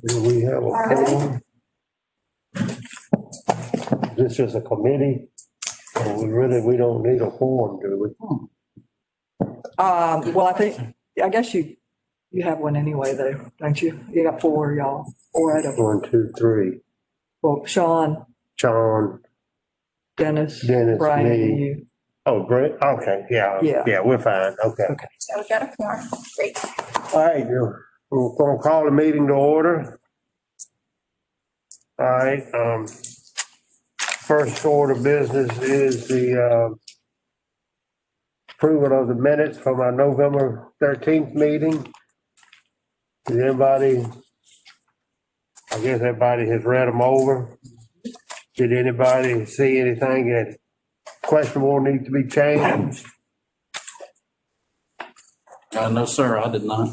Do we have a quorum? This is a committee, and we don't need a quorum, do we? Well, I guess you have one anyway, though, don't you? You got four, y'all, four out of, 1, 2, 3. well, Sean, John, Dennis, Dennis, Brian, me. and you. oh, great, okay, Yeah. yeah, we're fine, okay. Okay. So we got a form. Great. All right, we're gonna call the meeting to order. All right, first order of business is the approval of the minutes from our November 13th meeting. Did anybody, I guess everybody has read them over. Did anybody see anything that questionable need to be changed? No, sir, I did not.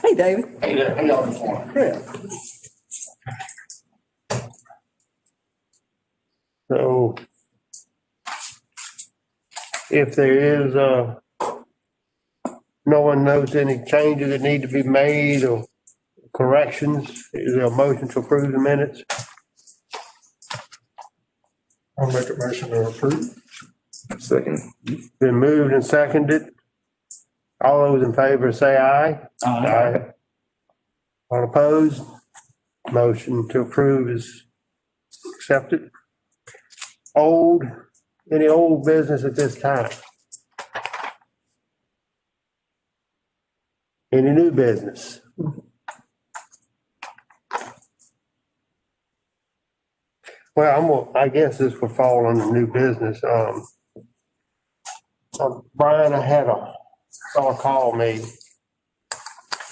Hey, David. Hey there, how y'all doing? Yeah. So if there is, no one knows any changes that need to be made or corrections, is there a motion to approve the minutes? I'll make a motion to approve. Second. Been moved and seconded. All those in favor say aye. Aye. All opposed? Motion to approve is accepted. Any old business at this time? Any new business? Well, I guess this would fall under new business. Brian, I had someone call me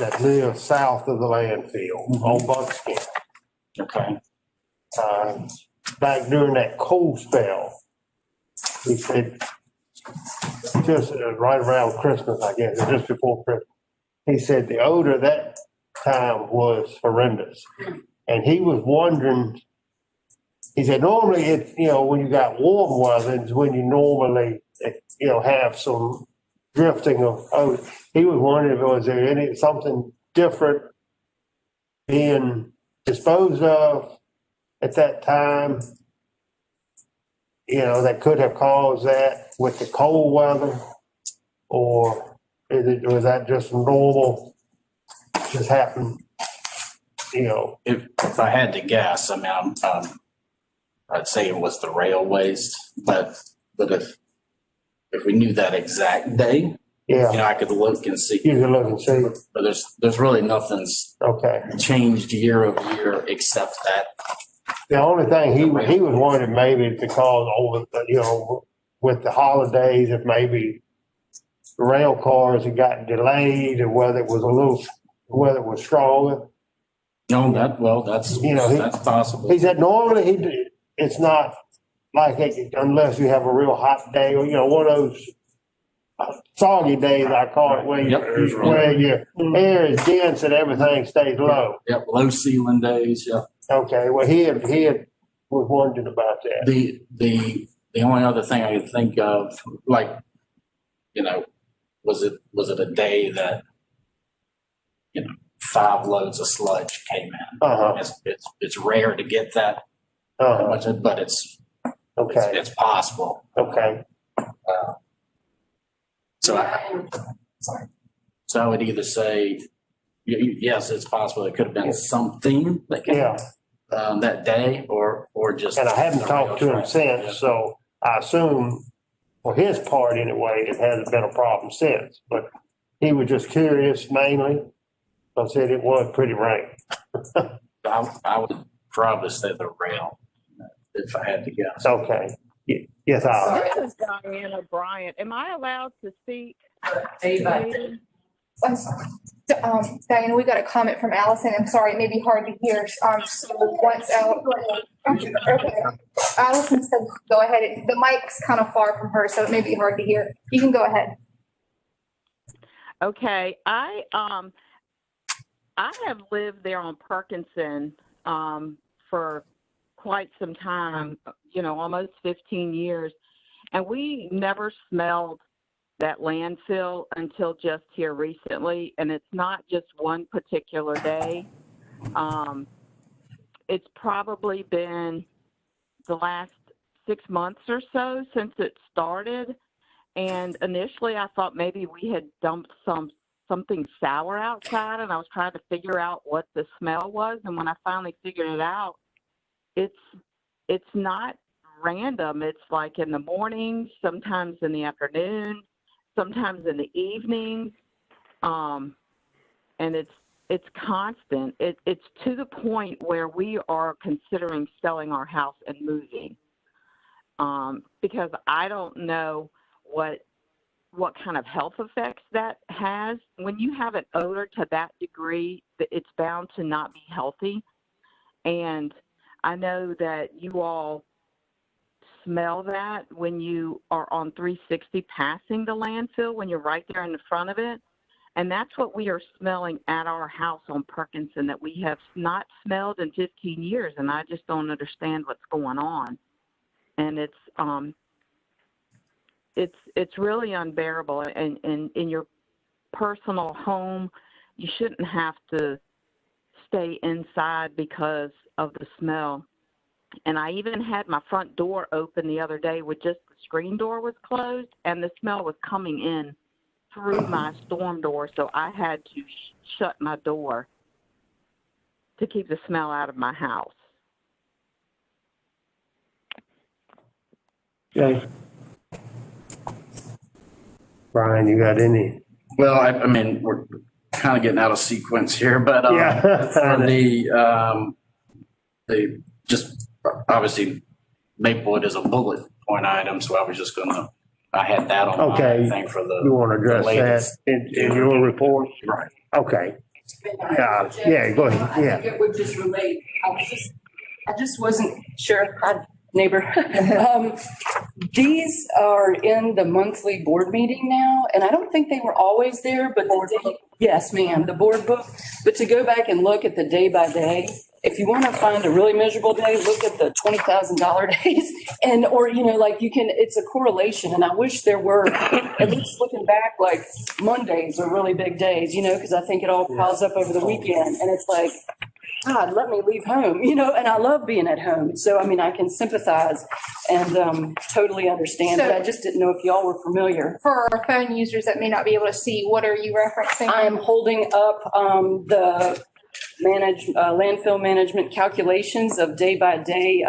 that lives south of the landfill on Buckskin. Okay. Back during that cold spell, he said, just right around Christmas, I guess, or just before Christmas, he said the odor that time was horrendous. And he was wondering, he said, normally it's, when you got warm weather, it's when you normally, have some drifting of odor. He was wondering if was there something different being disposed of at that time, that could have caused that with the cold weather, or was that just normal, just happened, If I had to guess, I mean, I'd say it was the rail waste, but if we knew that exact day, yeah, I could look and see. you can look and see, But there's really nothing's okay. changed year over year except that. The only thing he was wondering maybe because with the holidays, if maybe the rail cars had gotten delayed or whether it was stronger. No, that's that's possible. He said normally it's not like it unless you have a real hot day or, one of those soggy days, I call it, where your air is dense and everything stays low. Yep, low ceiling days, yeah. Okay, well, he was wondering about that. The only other thing I could think of, like, was it a day that, 5 loads of sludge came in? Uh-huh. It's rare to get that Uh-huh. much, but it's Okay, it's possible. okay, So I would either say, yes, it's possible. It could have been something that came yeah. that day, or just. And I haven't the talked to rail him track. since, Yeah. so I assume for his part anyway, it hasn't been a problem since. But he was just curious mainly. I said it was pretty rank. I would probably say the rail, if I had to guess. Okay. Yes, I. This is Diana Bryant. Am I allowed to speak? I'm sorry. Diana, we got a comment from Allison. I'm sorry, it may be hard to hear. So once out. Okay. Allison said, go ahead. The mic's kind of far from her, so it may be hard to hear. You can go ahead. Okay, I have lived there on Perkinson for quite some time, almost 15 years, and we never smelled that landfill until just here recently. And it's not just one particular day. It's probably been the last 6 months or so since it started. And initially I thought maybe we had dumped something sour outside, and I was trying to figure out what the smell was. And when I finally figured it out, it's not random. It's like in the morning, sometimes in the afternoon, sometimes in the evening. And it's constant. It's to the point where we are considering selling our house and moving. Because I don't know what kind of health effects that has. When you have an odor to that degree, it's bound to not be healthy. And I know that you all smell that when you are on 360 passing the landfill, when you're right there in the front of it. And that's what we are smelling at our house on Perkinson that we have not smelled in 15 years. And I just don't understand what's going on. And it's really unbearable. And in your personal home, you shouldn't have to stay inside because of the smell. And I even had my front door open the other day with just the screen door was closed, and the smell was coming in through my storm door. So I had to shut my door to keep the smell out of my house. Okay. Brian, you got any? Well, I mean, we're kind of getting out of sequence here, but Yeah. for the just obviously Maplewood is a bullet point item, so I had that on Okay. my thing for the. You want to address latest. that in your report? Right. Okay. Yeah, go ahead. I think Yeah. it would just relate. I just wasn't sure. Hi, neighbor. These are in the monthly board meeting now, and I don't think they were always there, but yes, ma'am, the board book. But to go back and look at the day by day, if you want to find a really miserable day, look at the $20,000 days, or it's a correlation. And I wish there were, at least looking back, like Mondays are really big days, because I think it all piles up over the weekend, and it's like, God, let me leave home, and I love being at home. So, I mean, I can sympathize and totally understand, but I just didn't know if y'all were familiar. For our phone users that may not be able to see, what are you referencing? I am holding up the landfill management calculations of day by day,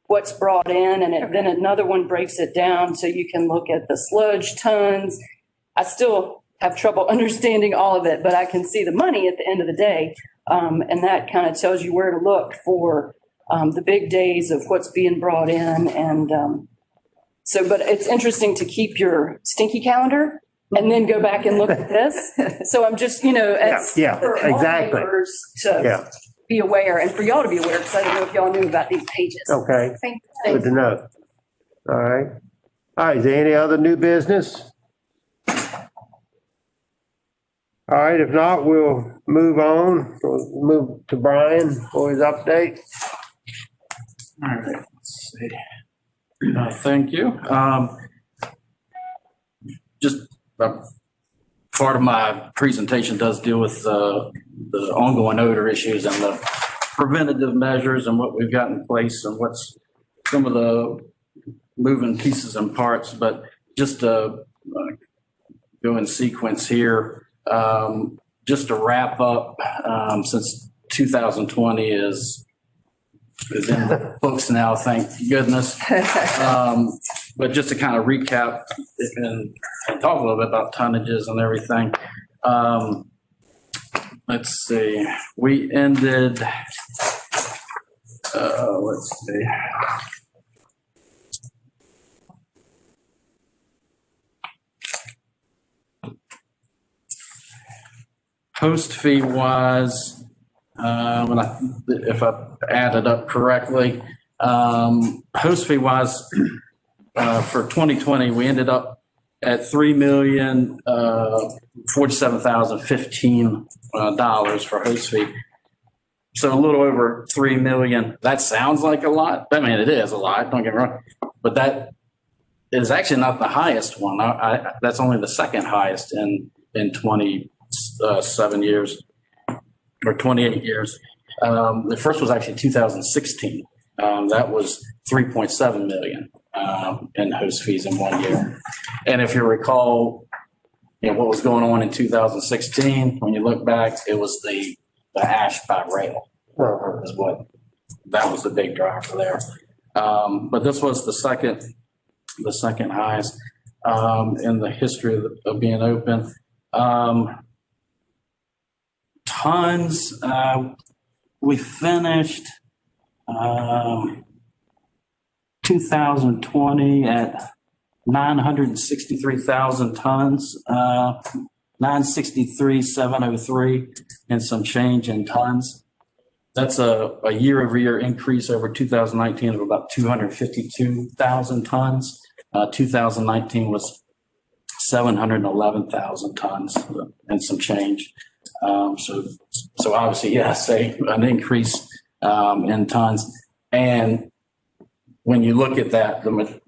what's brought in, and then another one breaks it down so you can look at the sludge tons. I still have trouble understanding all of it, but I can see the money at the end of the day. And that kind of tells you where to look for the big days of what's being brought in. And but it's interesting to keep your stinky calendar and then go back and look at this. So I'm just, it's for all exactly. neighbors to be aware, and for y'all to be aware, because I didn't know if y'all knew about these pages. Okay. Thank Good to know. All right. All right. Is there any other new business? All right, if not, we'll move on. We'll move to Brian for his update. All right, let's see. Thank you. Just part of my presentation does deal with the ongoing odor issues and the preventative measures and what we've got in place and what's some of the moving pieces and parts. But just to go in sequence here, just to wrap up, since 2020 is in the books now, thank goodness. But just to kind of recap and talk a little bit about tonnages and everything. Let's see, we ended, let's see. Host fee wise, if I added up correctly, host fee wise, for 2020, we ended up at $3,047,015 for host fee. So a little over 3 million. That sounds like a lot. I mean, it is a lot, don't get me wrong. But that is actually not the highest one. That's only the second highest in 27 years or 28 years. The first was actually 2016. That was 3.7 million in host fees in 1 year. And if you recall, what was going on in 2016, when you look back, it was the ash by rail is what, that was the big driver there. But this was the second highest in the history of being open. Tons, we finished 2020 at 963,000 tons, 963,703 and some change in tons. That's a year-over-year increase over 2019 of about 252,000 tons. 2019 was 711,000 tons and some change. So obviously, yes, an increase in tons. And when you look at that, the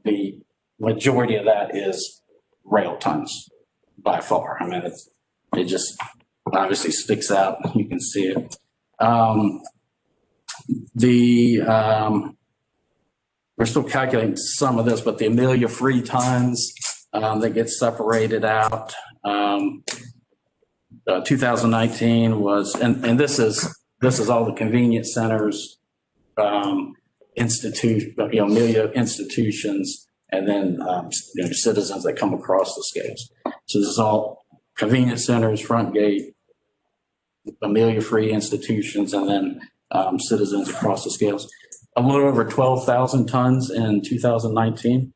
majority of that is rail tons by far. I mean, it just obviously sticks out. You can see it. We're still calculating some of this, but the Amelia free tons that get separated out. 2019 was, and this is all the convenience centers, Amelia institutions, and then citizens that come across the scales. So this is all convenience centers, front gate, Amelia free institutions, and then citizens across the scales. A little over 12,000 tons in 2019.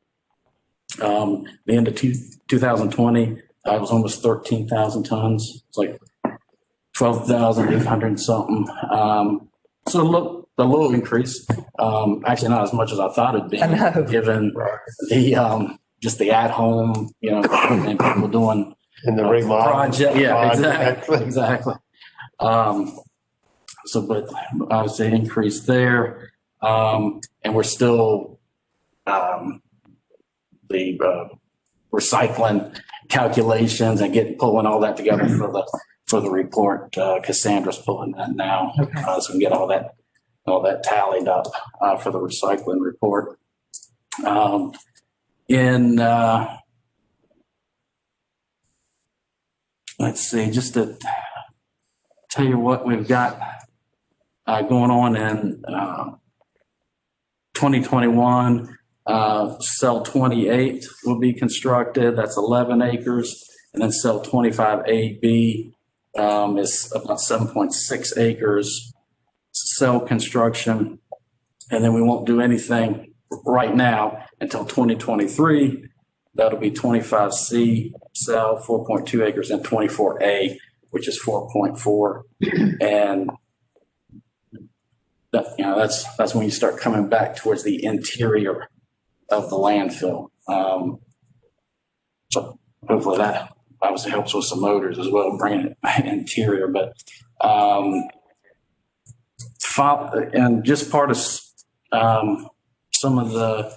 The end of 2020, it was almost 13,000 tons. It's like 12,800 something. So a little increase. Actually, not as much as I thought it'd be, given the just the at home, and people doing In the remodel. project. Yeah, exactly. So, but obviously increase there. And we're still the recycling calculations and pulling all that together for the report. Cassandra's pulling that now, so we can get all that tallied up for the recycling report. Let's see, just to tell you what we've got going on in 2021. Cell 28 will be constructed. That's 11 acres. And then cell 25AB is about 7.6 acres. Cell construction. And then we won't do anything right now until 2023. That'll be 25C cell, 4.2 acres, and 24A, which is 4.4. And that's when you start coming back towards the interior of the landfill. So hopefully that obviously helps with some motors as well, bringing it interior. But and just part of some of the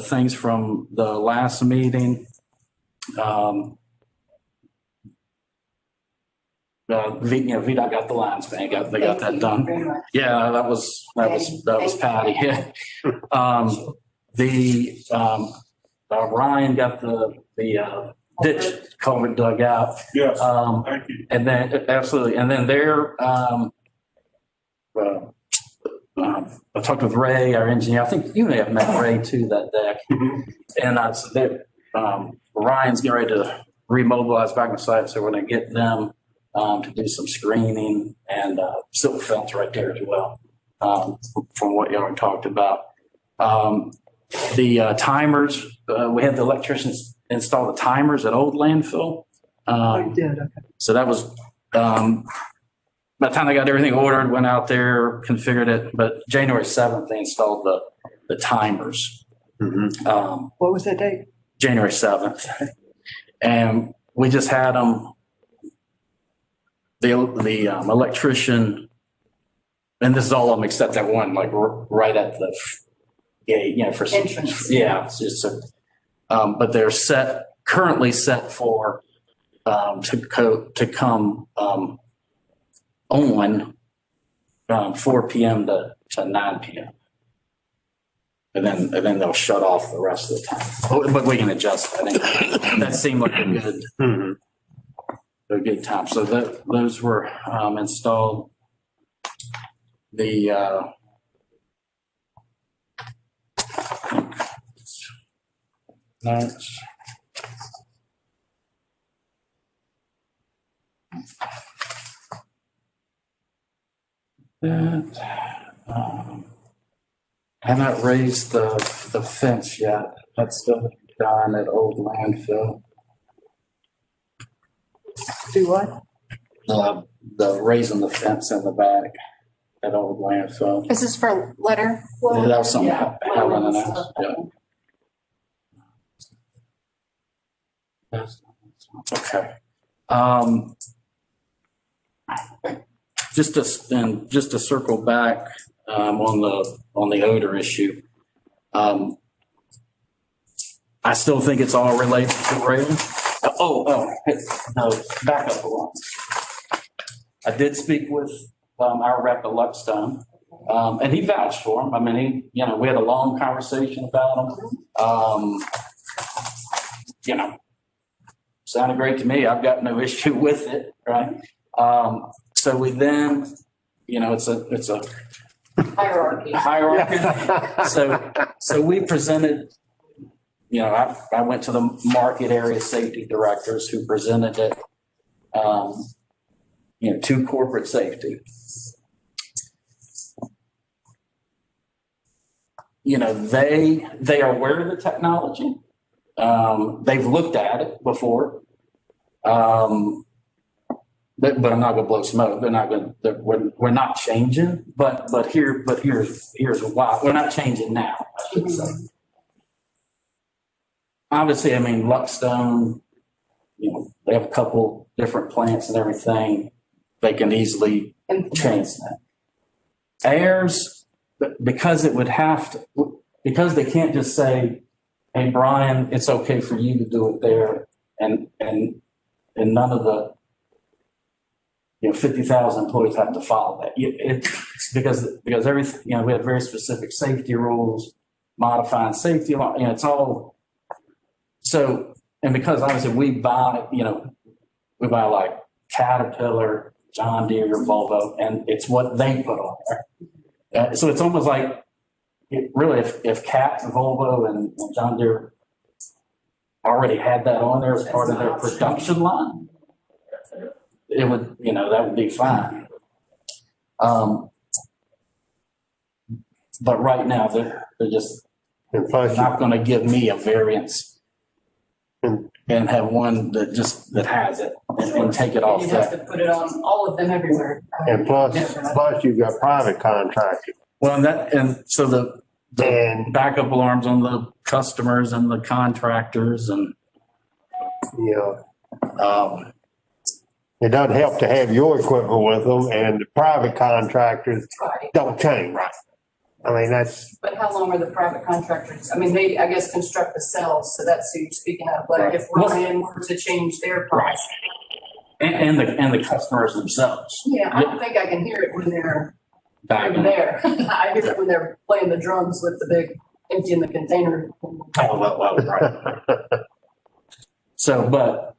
things from the last meeting. VDOT got the lines, man. They got that done. Yeah, that was Patty. Yeah. Ryan got the ditch culvert dug out. Yes, thank you. And then absolutely, and then I talked with Ray, our engineer. I think you may have met Ray too that day. And so Ryan's getting ready to remobilize back on site, so we're going to get them to do some screening and silk fence right there as well, from what y'all talked about. The timers, we had the electricians install the timers at old landfill. I did, okay. So that was, by the time they got everything ordered, went out there, configured it, but January 7th, they installed the timers. What was that date? January 7th. And we just had them, the electrician, and this is all of them except that one, like right at the gate, for Entrance. Yeah, it's just but they're currently set for to come on 4 p.m. to 9 p.m. And then they'll shut off the rest of the time. But we can adjust that. That seemed like a good time. So those were installed. The next. Haven't raised the fence yet. That's still done at old landfill. Do what? The raising the fence in the back at old landfill. Is this for letter? That was something Yeah. Helen and I. Yeah. Okay. Just to circle back on the odor issue. I still think it's all related to rain. No, back up a lot. I did speak with our rep at Luckstone, and he vouched for him. I mean, we had a long conversation about him. Sounded great to me. I've got no issue with it, right? So we then, it's a hierarchy. So we presented, I went to the market area safety directors who presented it, to corporate safety. They are aware of the technology. They've looked at it before. But I'm not going to blow smoke. They're not going to, we're not changing, but here's why. We're not changing now, I should say. Obviously, I mean, Luckstone, they have a couple different plants and everything. They can easily change that. Ayers, because it would have to, because they can't just say, hey, Brian, it's okay for you to do it there. And none of the, 50,000 employees have to follow that. It's because everything, we have very specific safety rules, modifying safety law, it's all. So, and because obviously we buy like Caterpillar, John Deere, Volvo, and it's what they put on there. So it's almost like, really, if Cat, Volvo, and John Deere already had that on there as part of their production line, it would, that would be fine. But right now, they're just not going to give me a variance and have one that has it and take it off. You have to put it on all of them everywhere. And plus you've got private contractors. Well, and so the backup alarms on the customers and the contractors and. It doesn't help to have your equipment with them, and the private contractors don't change. Right. I mean, that's. But how long are the private contractors? I mean, they, I guess, construct the cells, so that's who you're speaking of. But Right. if Ryan were to change their price. And the customers themselves. Yeah, I don't think I can hear it when they're Back over there. I hear it when they're playing the drums with the big emptying the container. Right. So, but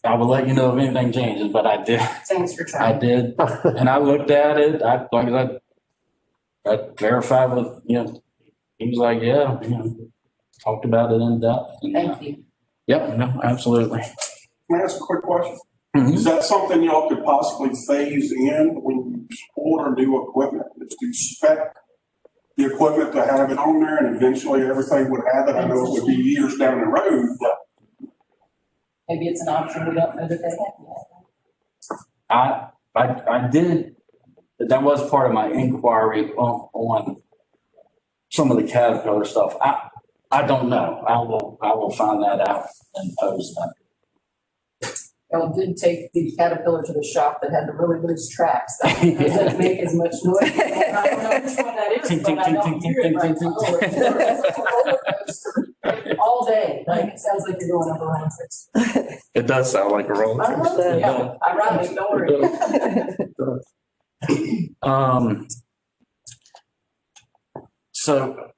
I will let you know if anything changes, but I did. Thanks for I trying. did. And I looked at it. I verified with, he was like, yeah, talked about it in depth. And, Thank you. Yep, no, absolutely. Can I ask a quick question? Mhm. Is that something y'all could possibly phase in when you order new equipment? Is to spec the equipment to have it on there and eventually everything would have it? I know it would be years down the road, but Maybe it's an option we don't know that they have yet. I did, that was part of my inquiry on some of the Caterpillar stuff. I don't know. I will find that out and post that. Y'all did take the Caterpillar to the shop that had the really loose tracks. That doesn't make as much noise. I don't know which one that is, but I don't hear it right now. Oh, it's a roller coaster all day. Like, it sounds like you're going up around six. It does sound like a roller coaster. Yeah, I ride it, don't worry. So,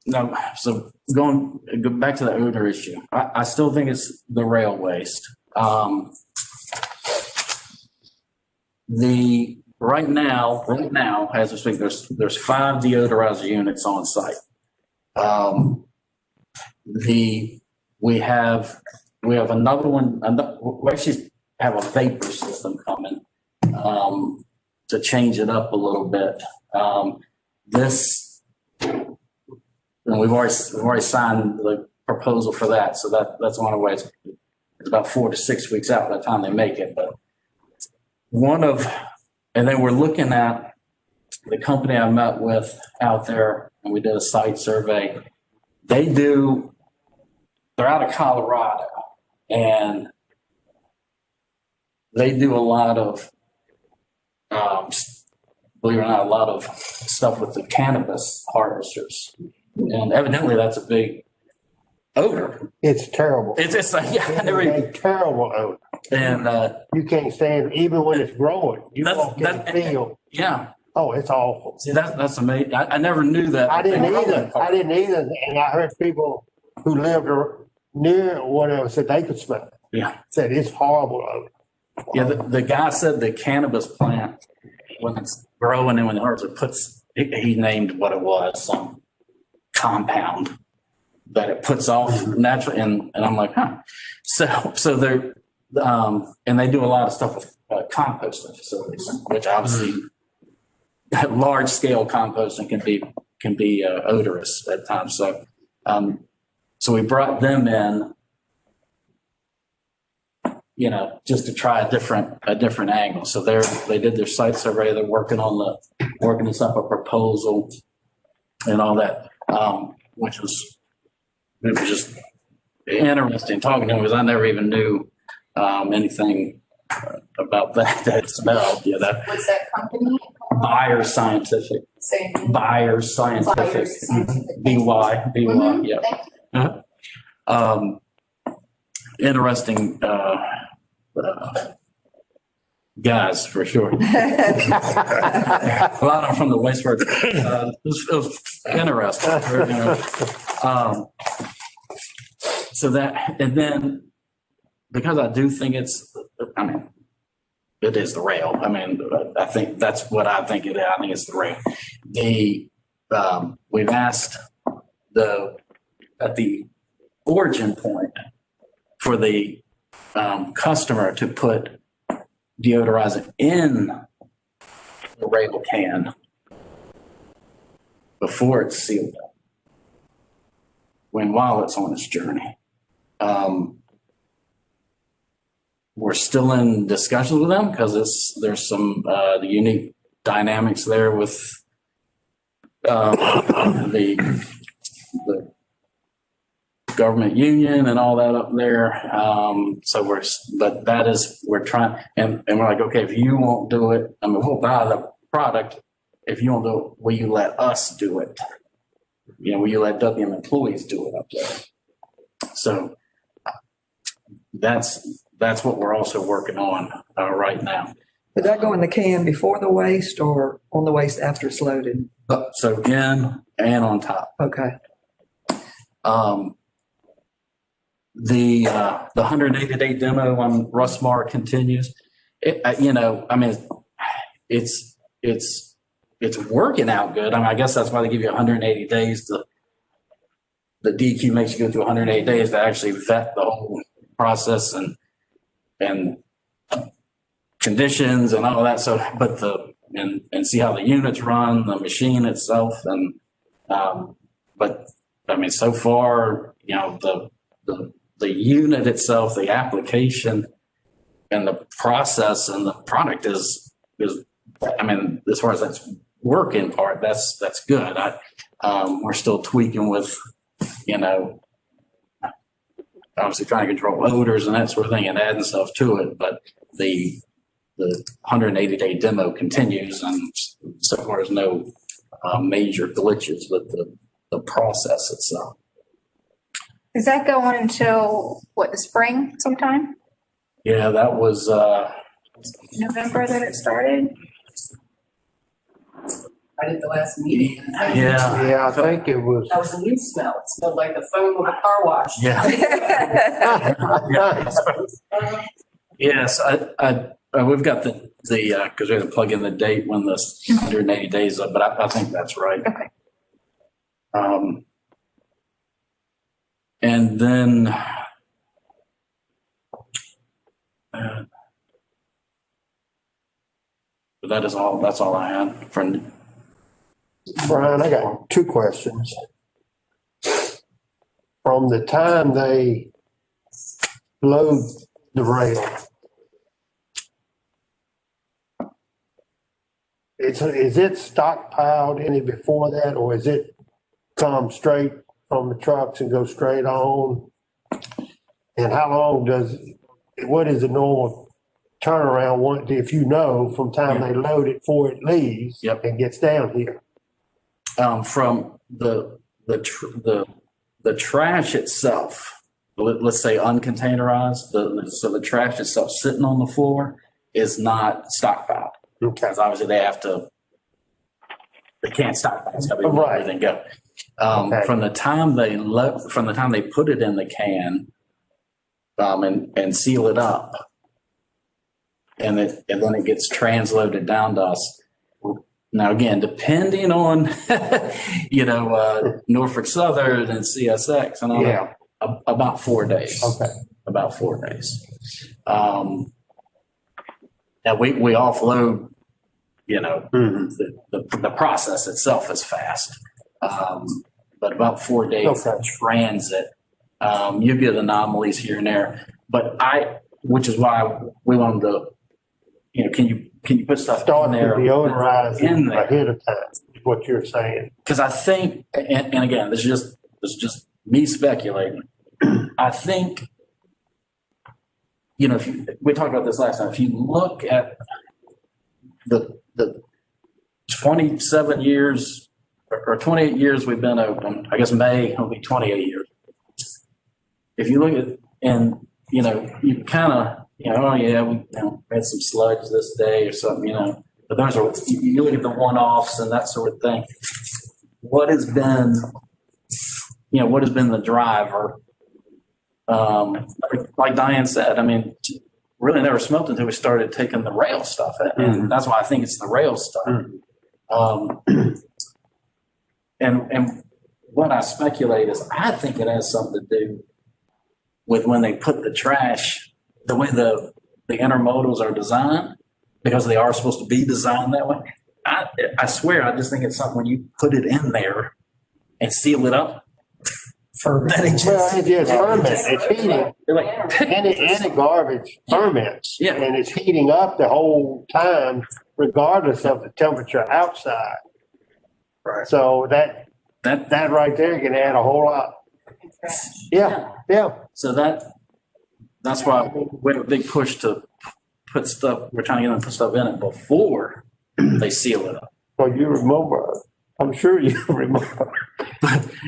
no, so go back to the odor issue. I still think it's the rail waste. Right now, as we speak, there's 5 deodorizer units on site. We have another one, we actually have a vapor system coming, to change it up a little bit. And we've already signed the proposal for that. So that's one of the ways. It's about 4 to 6 weeks out by the time they make it. But and then we're looking at the company I met with out there, and we did a site survey. They're out of Colorado, and they do a lot of, believe it or not, a lot of stuff with the cannabis harvesters. And evidently that's a big odor. It's terrible. It's like, yeah, I never, It's a terrible odor. and, You can't stand, even when it's growing, you That's- walk in the field. yeah, Oh, it's awful. see, that's amazing. I never knew that. I didn't either. And I heard people who lived near whatever said they could smell it. Yeah. Said it's horrible odor. Yeah, the guy said the cannabis plant, when it's growing and when it hurts, he named what it was, some compound that it puts off naturally. And I'm like, huh. So they're, and they do a lot of stuff with composting facilities, which obviously large scale composting can be odorous at times. So we brought them in, just to try a different angle. So they did their site survey. They're working us up a proposal and all that, which was just interesting talking to them, because I never even knew anything about that smell. Yeah, that What's that company? Buyers Scientific. Same. Buyers Scientific. Buyers Scientific. BY, Mhm, yeah. thank you. Interesting guys, for sure. A lot of them from the wastewater. It was interesting. So that, and then because I do think it is the rail. I think that's what I think it is. I think it's the rail. We've asked at the origin point for the customer to put deodorizer in the rail can before it's sealed up, while it's on its journey. We're still in discussions with them because there's some the unique dynamics there with the government union and all that up there. So we're trying, and we're like, okay, if you won't do it, we'll buy the product. If you won't do it, will you let us do it? Will you let WM employees do it up there? So that's what we're also working on right now. Did that go in the can before the waste or on the waste after it's loaded? So in and on top. Okay. The 180-day demo on Rustmar continues. It's working out good. I guess that's why they give you 180 days. The DQ makes you go through 180 days to actually vet the whole process and conditions and all that. So, but and see how the units run, the machine itself, and so far, the unit itself, the application, and the process and the product is as far as that's working part, that's good. We're still tweaking with you know, obviously trying to control odors and that sort of thing and adding stuff to it, but the 180-day demo continues, and so far there's no major glitches with the process itself. Does that go on until, what, the spring sometime? Yeah, that was, November that it started? Right at the last meeting. yeah. Yeah, I think it was. That was a new smell. It smelled like the foam of a car wash. Yeah. Yes, we've got the, because we have to plug in the date when the 180 days up, but I think that's right. Okay. And then, but that's all I had for, Brian, I got two questions. From the time they load the rail, is it stockpiled any before that, or is it come straight from the trucks and go straight on? And how long what is the normal turnaround, if you know, from time they load it before it leaves Yep. and gets down here? from the trash itself, let's say uncontainerized, so the trash itself sitting on the floor is not stockpiled. Okay. Because obviously they can't stockpile, it's gotta be Right. everything go. Okay. From the time they put it in the can, and seal it up, and then it gets transloaded down to us. Now, again, depending on, Norfolk Southern and CSX and all that, about 4 days. Okay. About 4 days. Now, we offload, the process itself is fast. But about 4 days Okay. transit, you get anomalies here and there. But which is why we wanted to, can you put stuff Start in there? with deodorizing in there? ahead of time, is what you're saying. Because I think, and again, this is just me speculating. I think, we talked about this last time. If you look at the 27 years or 28 years we've been open, I guess May will be 28 years. If you look at, and, you kind of, oh yeah, we had some sludge this day or something, but those are, you look at the one-offs and that sort of thing. What has been the driver? Like Diane said, really never smelt until we started taking the rail stuff in. And that's why I think it's the rail stuff. And what I speculate is I think it has something to do with when they put the trash, the way the intermodals are designed, because they are supposed to be designed that way. I swear, I just think it's something when you put it in there and seal it up. That it just, Well, it's ferment, it's heating, like, any garbage ferments. Yeah. And it's heating up the whole time regardless of the temperature outside. Right. So that right there can add a whole lot. Yeah. So that's why we have a big push to put stuff, we're trying to get them to put stuff in it before they seal it up. Well, you remember, I'm sure you remember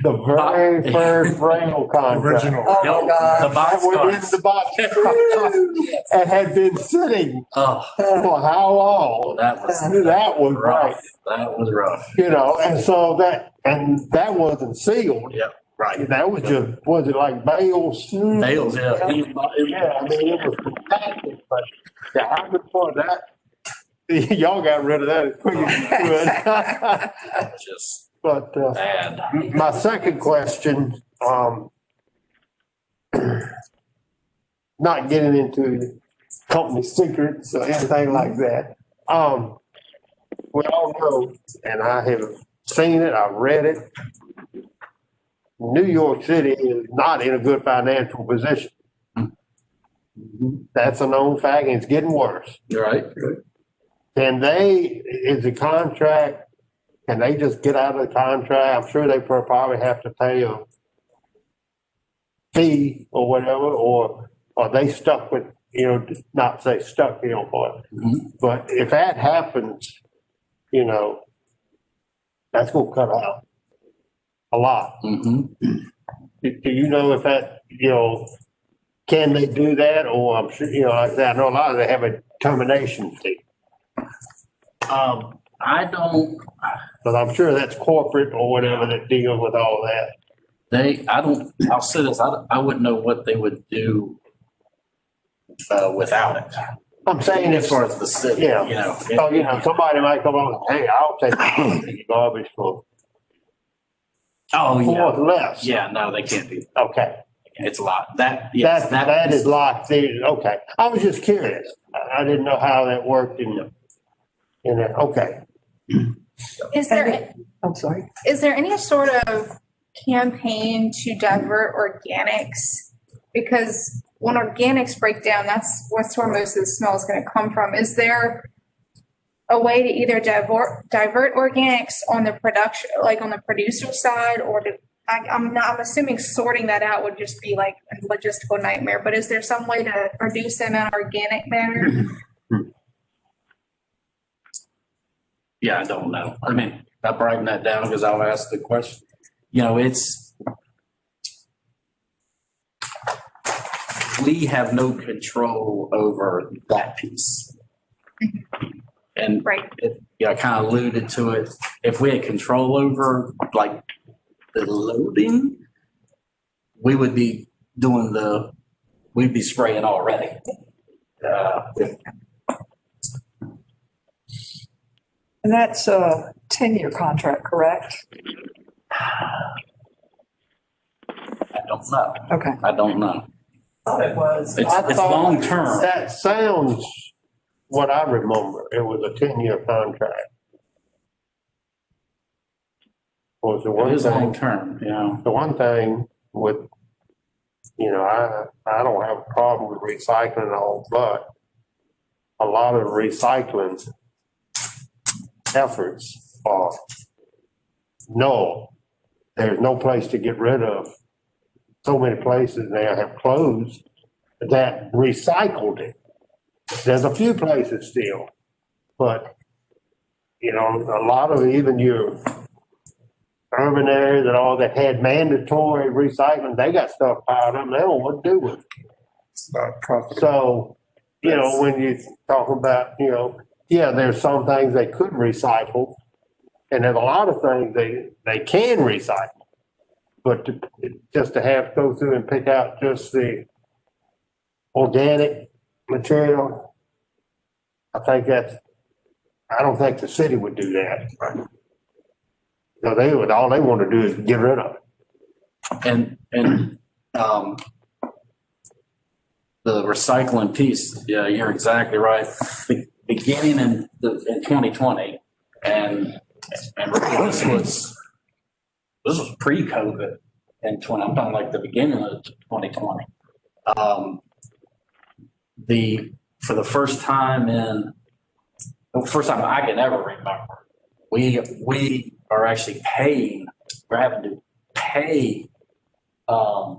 the very first rail contract. Original. Oh, my God. The That box was in cars. the box and had been sitting Oh, for how long? that was That was right, rough. That was rough. and so that wasn't sealed. Yeah, right. That was just, was it like bales? Nails, yeah. Yeah, it was compacted, but the happened for that, y'all got rid of that as quick as you could. Just But, bad. my second question, not getting into company secrets or anything like that. We all know, and I have seen it, I've read it. New York City is not in a good financial position. That's a known fact, and it's getting worse. You're right. Can they just get out of the contract? I'm sure they probably have to pay fee or whatever, or are they stuck with, not say stuck, but if that happens, that's gonna cut out a lot. Mm-hmm. Do you know if that, can they do that? Or I'm sure, like that, I know a lot of them have a termination fee, I don't, but I'm sure that's corporate or whatever that deals with all that. I'll say this, I wouldn't know what they would do without it. I'm saying As if, far as the city, Yeah. so, somebody might come on and, hey, I'll take the garbage for Oh, yeah. less. Yeah, no, they can't do that. Okay. It's a lot. Yes, That is locked in. Okay. I was just curious. I didn't know how that worked in it. Okay. Is there, I'm sorry. is there any sort of campaign to divert organics? Because when organics break down, that's where most of the smell is going to come from. Is there a way to either divert organics on the production, like on the producer side, or I'm assuming sorting that out would just be like a logistical nightmare, but is there some way to reduce them in an organic manner? Yeah, I don't know. I mean, I'm writing that down because I'll ask the question. We have no control over that piece. And Right. I kind of alluded to it. If we had control over like the loading, we would be we'd be spraying already. And that's a 10-year contract, correct? I don't know. Okay. I don't know. Thought it was. It's long term. That sounds what I remember. It was a 10-year contract. Was the It one is long thing, term, the one thing with, I don't have a problem with recycling and all, but a lot of recycling efforts are null. There's no place to get rid of. So many places now have closed that recycled it. There's a few places still, but, a lot of even your urban areas and all that had mandatory recycling, they got stuff piled up, they don't know what to do with it. It's not profitable. So, when you talk about, there's some things they could recycle, and there's a lot of things they can recycle. But just to have to go through and pick out just the organic material, I don't think the city would do that. So all they want to do is get rid of it. And the recycling piece, yeah, you're exactly right. Beginning in 2020, and really this was pre-COVID in 20. I'm talking like the beginning of 2020. For the first time I can ever remember, we are actually paying. We're having to pay the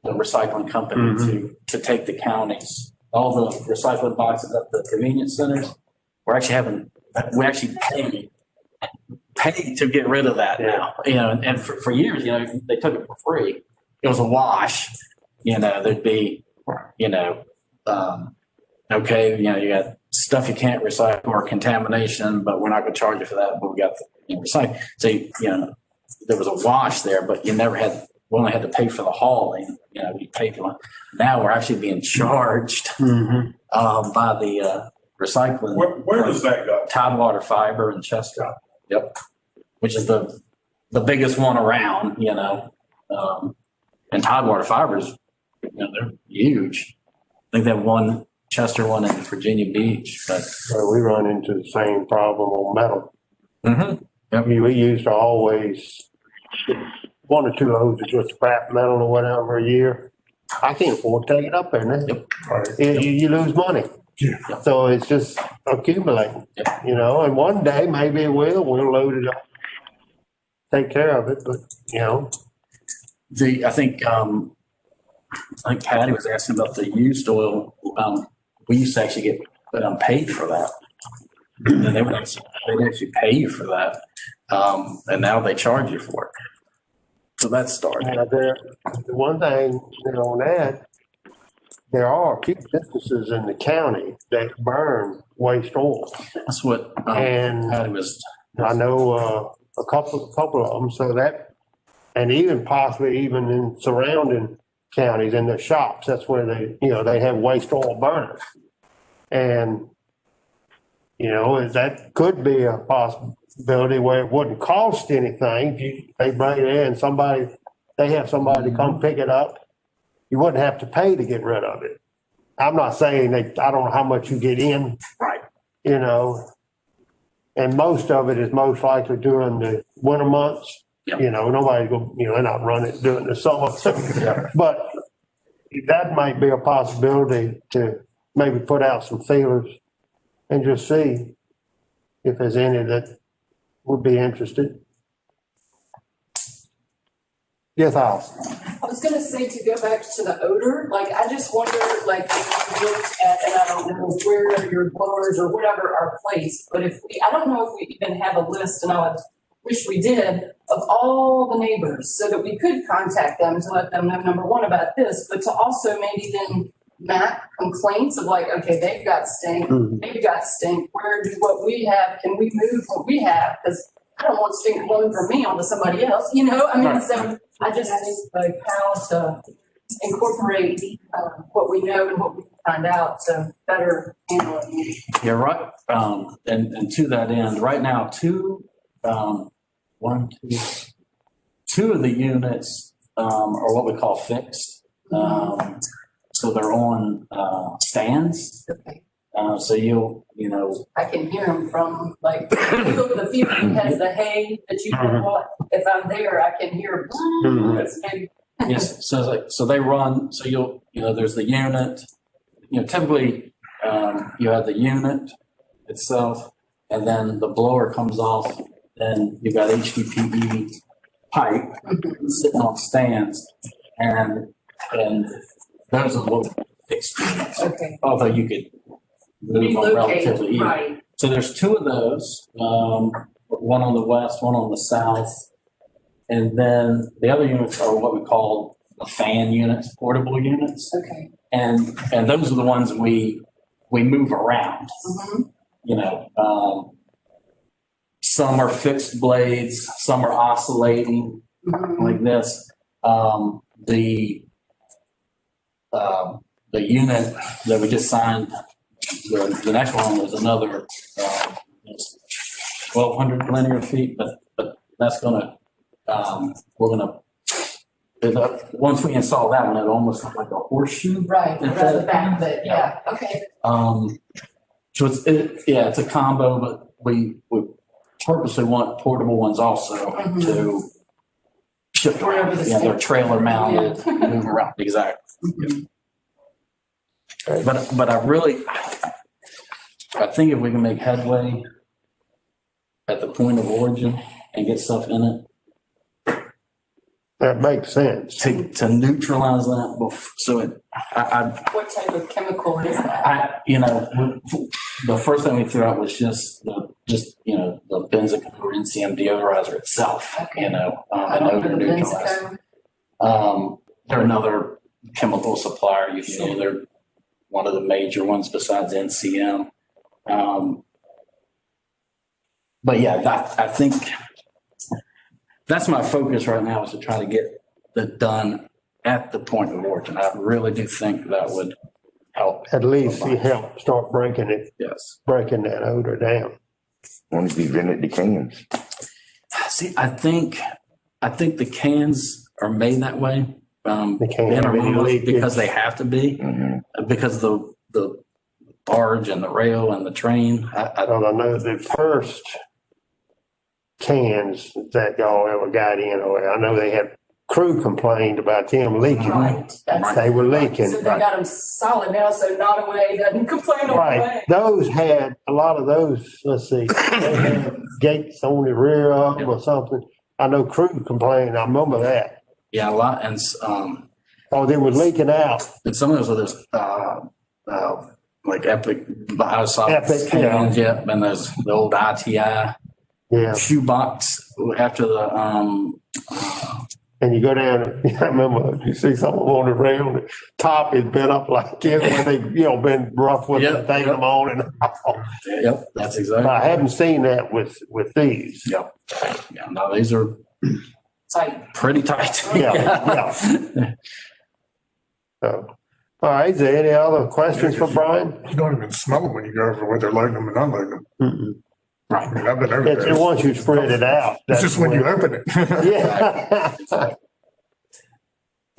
recycling company to take the counties, all the recycling boxes at the convenience centers. We actually pay to get rid of that now. And for years, they took it for free. It was a wash. There'd be, okay, you got stuff you can't recycle or contamination, but we're not going to charge you for that. But we got the recycle. So there was a wash there, but we only had to pay for the hauling. We paid for it. Now we're actually being charged by the recycling. Where does that go? Tidewater Fiber in Chester. Yep. Which is the biggest one around, and Tidewater Fibers, they're huge. I think they have one Chester one in Virginia Beach, but We run into the same problem on metal. Yep. We used to always get 1 or 2 loads of just scrap metal or whatever a year. I can't afford to take it up there now. Yep. You lose money. Yeah. So it's just accumulating, and one day maybe we'll load it up, take care of it, but, I think I think Patty was asking about the used oil. We used to actually get paid for that. And they'd actually pay you for that. And now they charge you for it. So that started. The one thing on that, there are a few businesses in the county that burn waste oil. That's what And Patty was. I know a couple of them, so that, and even possibly even in surrounding counties in their shops, that's where they have waste oil burners. And, that could be a possibility where it wouldn't cost anything. If they bring it in, they have somebody to come pick it up. You wouldn't have to pay to get rid of it. I'm not saying I don't know how much you get in. Right. And most of it is most likely during the winter months. Yep. Nobody's going, they're not running it during the summer. But that might be a possibility to maybe put out some feelers and just see if there's any that would be interested. Yes, Allison. I was gonna say, to go back to the odor, like, I just wonder, like, if you looked at, and I don't know where your blowers or whatever are placed, but I don't know if we even have a list, and I would wish we did, of all the neighbors, so that we could contact them to let them know, number one, about this, but to also maybe then map complaints of like, okay, they've got stink, they've got stink, where do what we have, can we move what we have? Because I don't want stink blowing from me onto somebody else, so I just think like how to incorporate what we know and what we find out to better handle it. You're right. And to that end, right now, two of the units are what we call fixed. So they're on stands. Okay. So I can hear them from like the few that has the hay that you can watch. If I'm there, I can hear that's big. yes. So they run. So there's the unit. Typically you have the unit itself, and then the blower comes off. Then you've got HDPE pipe sitting on stands, and those are little fixed units. Okay. Although you could move them relatively easy. Right. So there's two of those, one on the west, one on the south. And then the other units are what we call the fan units, portable units. Okay. And those are the ones we move around. Some are fixed blades, some are oscillating like this. The unit that we just signed, the next one was another 1,200 linear feet, but that's gonna, once we install that one, it almost looks like a horseshoe. Right, around the back of it, yeah, okay. So it's a combo, but we purposely want portable ones also to shift around. Yeah, they're trailer mounted, move around, exactly. But I think if we can make headway at the point of origin and get stuff in it. That makes sense. To neutralize that, What type of chemical is that? The first thing we threw out was just the benzocaine or NCM deodorizer itself, Okay. an odor neutralizer. They're another chemical supplier, they're one of the major ones besides NCM. But yeah, I think that's my focus right now, is to try to get that done at the point of origin. I really do think that would help. At least help start breaking that odor down. Want to be vented the cans. See, I think the cans are made that way. They can't have any leakage. Because they have to be, because the barge and the rail and the train. I know the first cans that y'all ever got in, or I know they had crew complained about them leaking. Right. They were leaking. So they got them solid now, so not away, doesn't complain Right. away. Those had, a lot of those, let's see, they had gates on the rear of them or something. I know crew complained. I remember that. Yeah, a lot. And Oh, they were leaking out. And some of those are this, like Epic Biosolids. Epic, yeah. cans, yeah, and there's the old ITI Yeah. shoebox after the, And you go down, I remember you see someone on the rail, the top is bent up like it when they, been rough with Yep, taking them on and off. yep, that's exactly. I haven't seen that with these. Yep. Yeah, no, these are Tight. pretty tight. Yeah. So, all right, is there any other questions for Brian? You don't even smell them when you go over where they're loading them and unloading them. Mm-mm. I mean, I've been over It's there. once you spread it out. It's just when you open it. Yeah.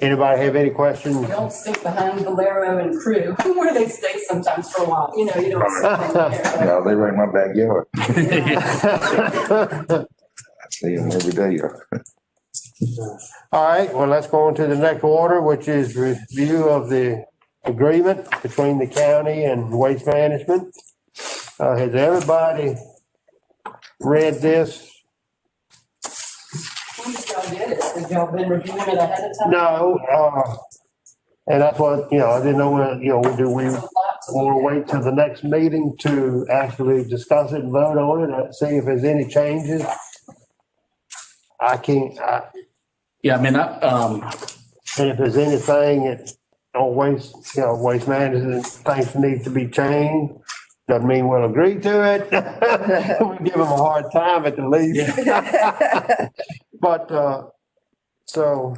Anybody have any questions? You don't stick behind Valero and crew where they stay sometimes for a while. You don't sit in there. No, they right in my backyard. I see them every day. All right, well, let's go on to the next order, which is review of the agreement between the county and Waste Management. Has everybody read this? When did y'all get it? Have y'all been reviewing it ahead of time? No, and that's what, I didn't know, do we It's a lot to want to look at. wait till the next meeting to actually discuss it and vote on it, see if there's any changes? Yeah, I mean, And if there's anything that Waste Management thinks needs to be changed, doesn't mean we'll agree to it. We give them a hard time at the least. But, so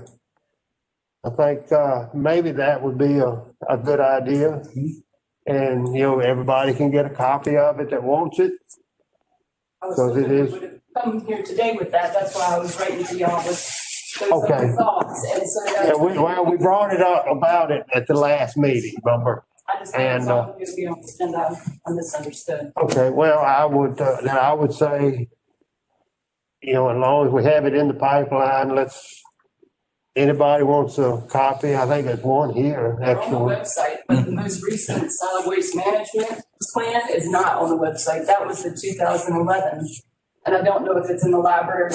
I think, maybe that would be a good idea. And, everybody can get a copy of it that wants it. I was Because it hoping we is- would have come here today with that. That's why I was writing to y'all with those Okay. other thoughts. And so Yeah, that's. we brought it up about it at the last meeting, remember? I just thought it was and, all going to be on the agenda. I misunderstood. Okay, well, I would say, as long as we have it in the pipeline, anybody wants a copy, I think there's one here, They're on the actually. website, but the most recent solid waste management plan is not on the website. That was the 2011. And I don't know if it's in the library.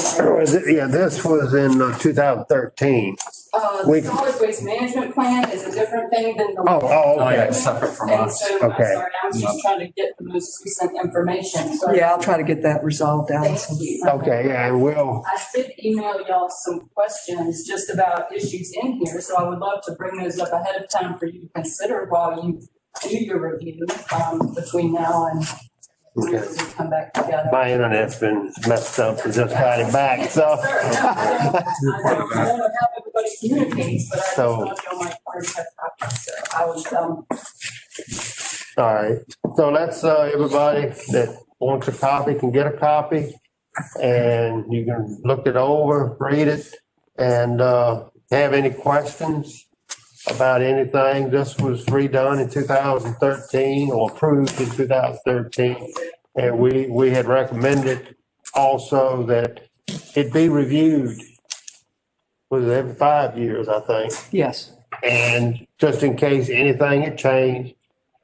Yeah, this was in 2013. The solid waste management plan is a different thing than the. Oh, oh, yeah, okay. it's separate from And us. so, I'm Okay. sorry, I was just trying to get the most recent information. So Yeah, I'll try to get that resolved, Thank Allison. you. Okay, yeah, and we'll, I did email y'all some questions just about issues in here, so I would love to bring those up ahead of time for you to consider while you do your review, between now and when we come back together. my internet's been messed up, we just got it back, so. Sure, no, I don't know how everybody communicates, but I just So- thought y'all might already have copies, so I was, All right, so let's, everybody that wants a copy can get a copy. And you can look it over, read it, and, have any questions about anything. This was redone in 2013 or approved in 2013. And we had recommended also that it be reviewed. Was it every 5 years, I think? Yes. And just in case anything had changed,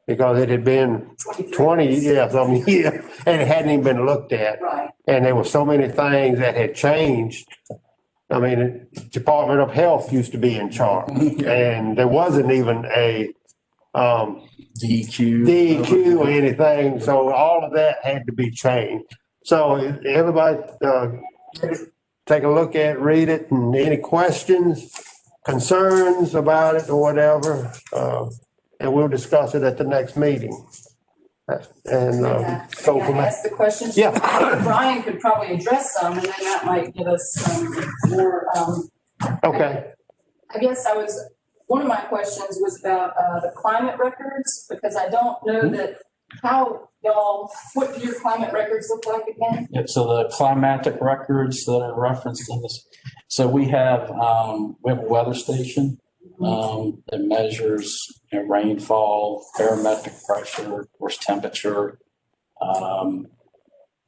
because it had been 20, some year, and it hadn't even been looked at. right. And there were so many things that had changed. I mean, the Department of Health used to be in charge, and there wasn't even a DEQ. DEQ or anything, so all of that had to be changed. So everybody, take a look at it, read it, and any questions, concerns about it or whatever, and we'll discuss it at the next meeting. And go from Can I there. ask the questions? Yeah. Brian could probably address some, and then that might give us some more, Okay, I guess one of my questions was about the climate records, because I don't know that what do your climate records look like again? Yep, so the climatic records that are referenced in this, so we have a weather station that measures rainfall, barometric pressure, of course, temperature,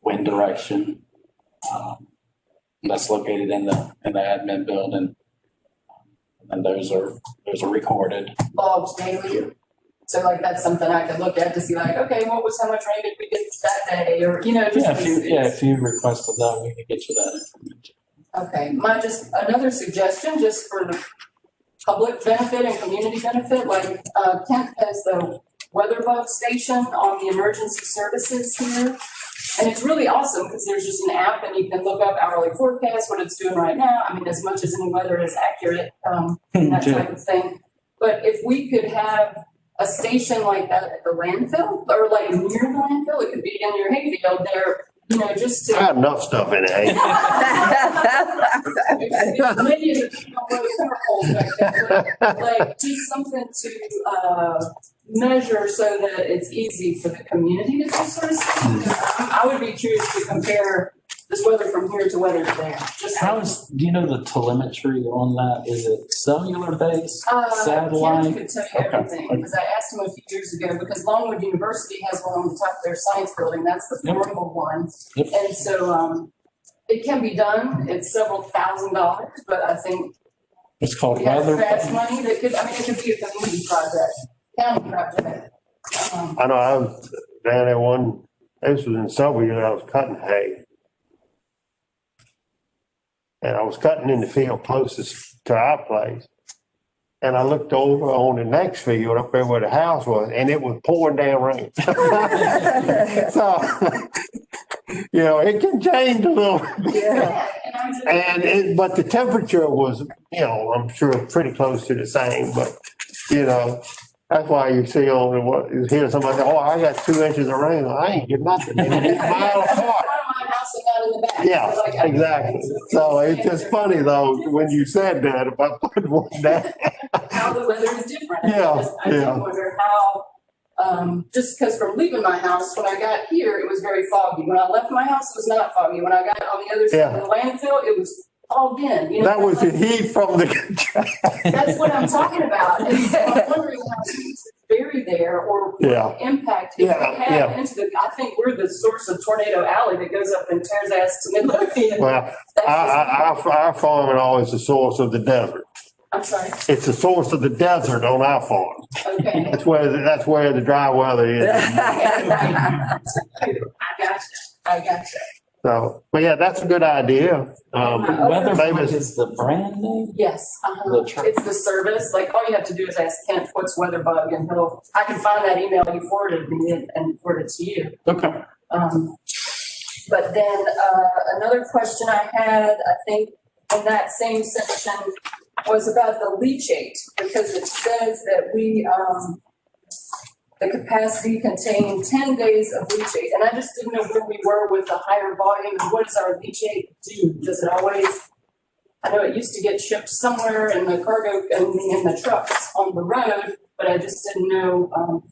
wind direction. And that's located in the admin building. And those are recorded. Logs daily. So like that's something I could look at to see like, okay, how much rain did we get that day? Or, just. If you requested that, we could get you that information. Okay, another suggestion, just for the public benefit and community benefit, like, Kent has the WeatherBug station on the emergency services here. And it's really awesome because there's just an app and you can look up hourly forecast, what it's doing right now. I mean, as much as any weather is accurate, that type of thing. But if we could have a station like that at the landfill, or like near the landfill, it could be in your hayfield there, you know, just to. I got enough stuff in it. Maybe it's not really chemicals back there, but like just something to measure so that it's easy for the community to do sort of stuff. I would be curious to compare this weather from here to weather there. Just How is, do you know the telemetry on that? Is it cellular based, satellite? Ken could tell you everything, because I asked him a few years ago, because Longwood University has one on the top of their science building, that's the portable one. Yep. And so, it can be done, it's several $1,000s, but I think It's called we have weather. scratch money that could, I mean, it could be a community project, county project. I know I was down there this was in Sylvia, I was cutting hay. And I was cutting in the field closest to our place. And I looked over on the next field up there where the house was, and it was pouring down rain. So, you know, it can change a little. Yeah. But the temperature was, you know, I'm sure pretty close to the same, but, you know, that's why you see you hear somebody, oh, I got 2 inches of rain. I ain't getting nothing. It's a mile apart. In the back. Yeah, exactly. So it's just funny though, when you said that about putting one down. How the weather is different. Yeah, I do wonder how, just because from leaving my house, when I got here, it was very foggy. When I left my house, it was not foggy. When I got on the other side of the landfill, it was fogged in. You know, that was the heat from the. That's what I'm talking about. And so I'm wondering how heat is buried there or what impact it could have into the, I think we're the source of Tornado Alley that goes up and tears ass to Midlothian. Well, our farm is the source of the desert. I'm sorry. It's the source of the desert on our farm. Okay. That's where the dry weather is. I gotcha. So, but yeah, that's a good idea. WeatherBug is the brand name? Yes, it's the service. Like all you have to do is ask Kent, what's WeatherBug, and I can find that email you forwarded me and forward it to you. Okay. But then another question I had, I think in that same section was about the leachate, because it says that the capacity contained 10 days of leachate. And I just didn't know where we were with the higher volume and what does our leachate do? Does it always, I know it used to get shipped somewhere in the cargo, in the trucks on the road, but I just didn't know,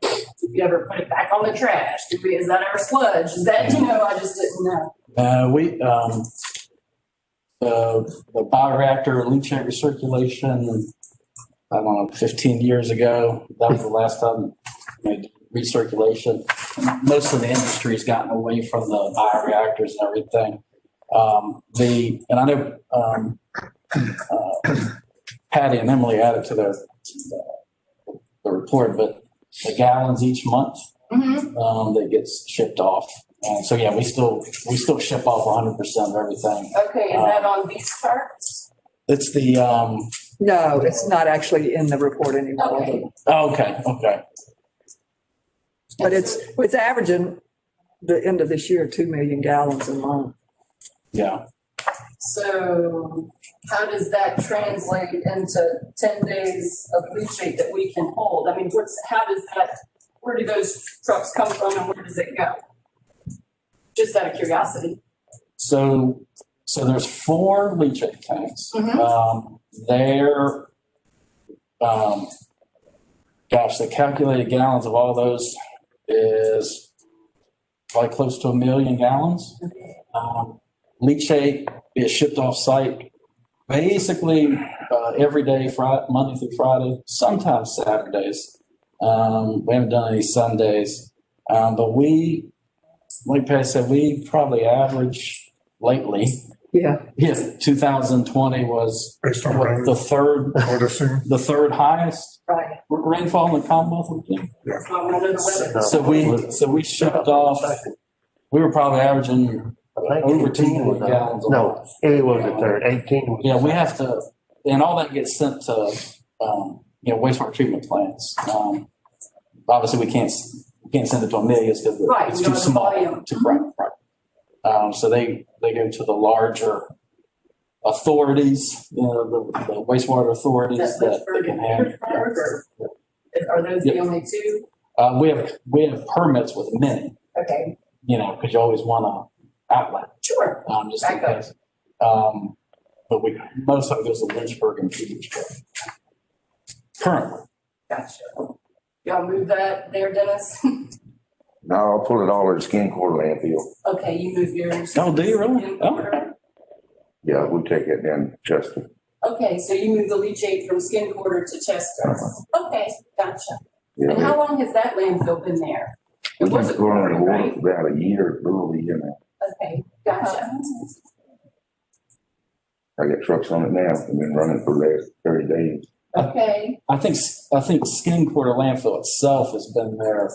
if you ever put it back on the trash, is that our sludge? Is that, I just didn't know. The bioreactor leachate recirculation, I don't know, 15 years ago, that was the last time we made recirculation. Most of the industry has gotten away from the bioreactors and everything. And I know Patty and Emily added to the report, but the gallons each month that gets shipped off. And so, yeah, we still ship off 100% of everything. Okay, is that on these charts? It's the, No, it's not actually in the report anymore. Okay. Okay. But it's averaging the end of this year, 2 million gallons a month. Yeah. So how does that translate into 10 days of leachate that we can hold? I mean, where do those trucks come from and where does it go? Just out of curiosity. So there's 4 leachate tanks. The calculated gallons of all those is probably close to 1 million gallons. Leachate is shipped off site basically every day, Monday through Friday, sometimes Saturdays. We haven't done any Sundays, but like Pat said, we probably average lately. Yeah. 2020 was Based on rain. the third highest Right. rainfall in the Commonwealth of Virginia. Yeah. So we shipped off. We were probably averaging over 2 million gallons. No, it was the third, 18. Yeah, we have to. and all that gets sent to, wastewater treatment plants. Obviously, we can't send it to Amelia's because Right, it's we too don't have the small. volume. Right. So they go to the larger authorities, the wastewater authorities that they can handle. Are those the only two? We have permits with many, Okay, because you always want to outlet, sure. just in Back up. case. But most of it goes to Lynchburg and Petersburg. Currently. Gotcha. Y'all move that there, Dennis? No, I'll pull it all in the skin quarter landfill. Okay, you move yours. Oh, do you really? Oh. Yeah, we take it down to Chester. Okay, so you move the leachate from Skin Quarter to Chester. Okay, gotcha. Yeah, And how long has that landfill been there? It we've wasn't been going growing, on the water right? for about a year, literally, Okay, gotcha. I got trucks on it now. I've been running for the last 30 days. Okay, I think Skin Quarter landfill itself has been there.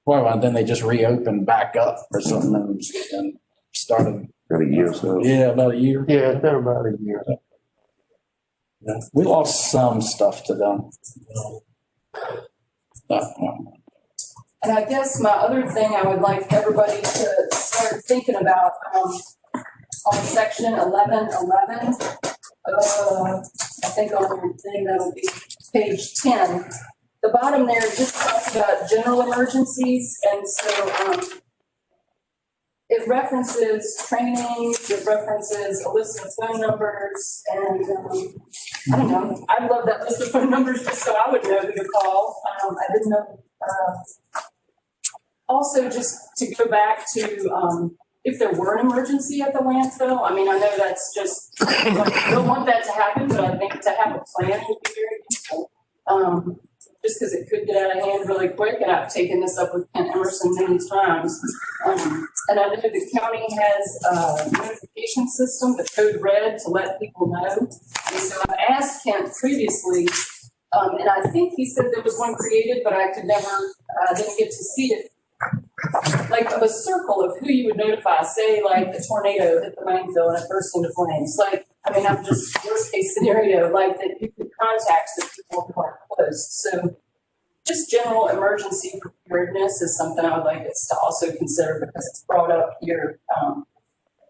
Well, and then they just reopened back up or something and started. About a year or so. Yeah, about a year. Yeah, it's been about a year. Yeah. We lost some stuff to them. and I guess my other thing I would like everybody to start thinking about, on section 1111, I think on your thing, that'll be page 10. The bottom there just talks about general emergencies, and so, it references training, it references a list of phone numbers, and, I don't know, I'd love that list of phone numbers just so I would know who to call. I didn't know, also just to go back to, if there were an emergency at the landfill, I mean, I know that's just, like, don't want that to happen, but I think to have a plan would be very useful. Just because it could get out of hand really quick, and I've taken this up with Kent Emerson many times. And I know the county has a notification system, the code red, to let people know. And so I've asked Kent previously, and I think he said there was one created, but I didn't get to see it. Like of a circle of who you would notify, say like a tornado hit the landfill and it burst into flames. Like, I mean, I'm just worst case scenario, like that you could contact the people who are close. So just general emergency preparedness is something I would like us to also consider because it's brought up here.